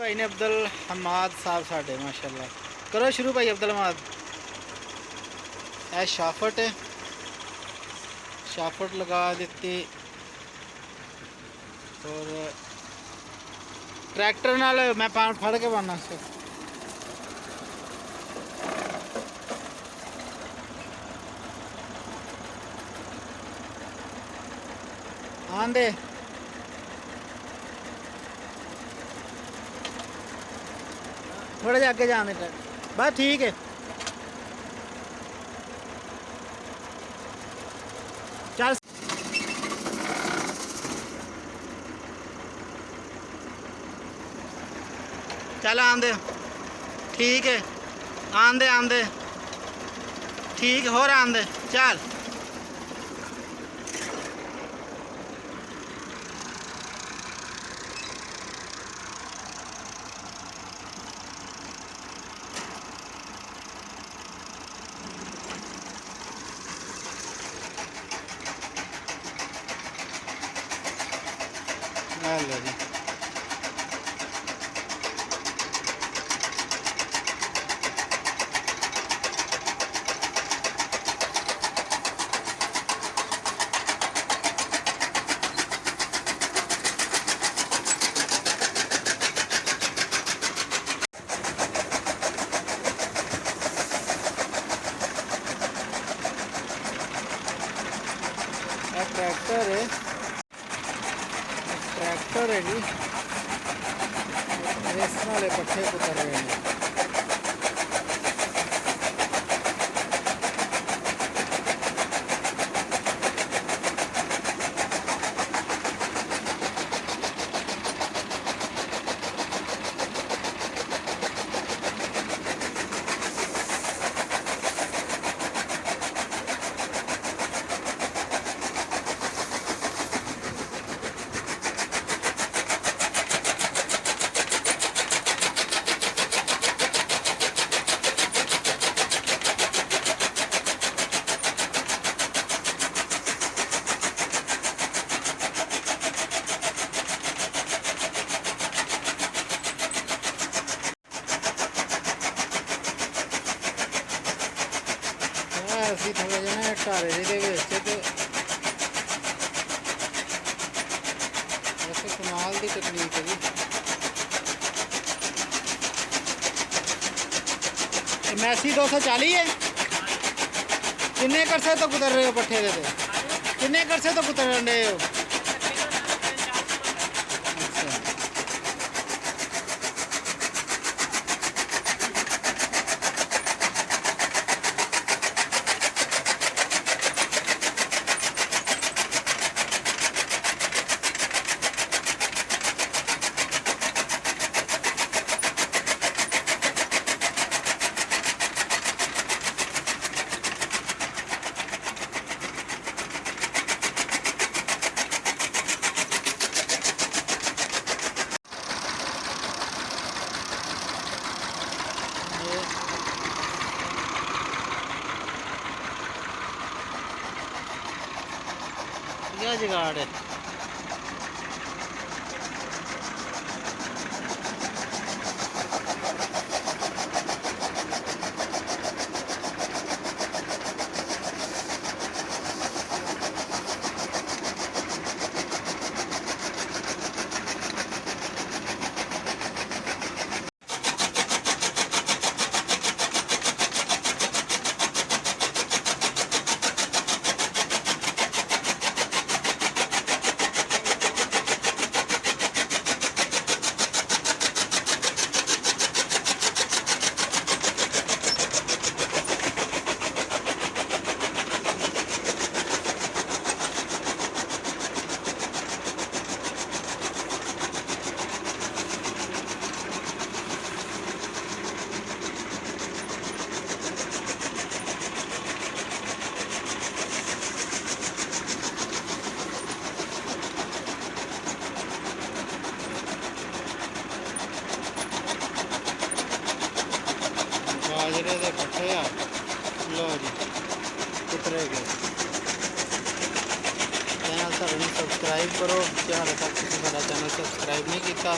भाई ने अब्दुल हमाद साहब साढ़े माशाल्लाह। करो शुरू भाई अब्दुल हमाद। है शाफट है, शाफट लगा दी और ट्रैक्टर नाल मैं फड़ के पाना आंदे थोड़ा जा अगे जाने बस ठीक है। चल चल आंदे ठीक है, आंदे आंदे ठीक हो रहा आंदे चल। लो जी ट्रैक्टर है, ट्रैक्टर है जी, रेस वाले पट्ठे उतर रहे हैं। असी थोड़े जने ढारे वैसे कमाल की तकनीक है जी। मैसी 240 है। किन्ने करसे तो कुतर रहे हो पट्ठे दे? किन्ने करसे तो कुतर रहे हो? क्या जुगाड़ है? बाजरे के पट्ठे आ लो जी उतरे गए। चैनल साढ़े सब्सक्राइब करो, जो हाले तक तुसीं साडा चैनल सब्सक्राइब नहीं किया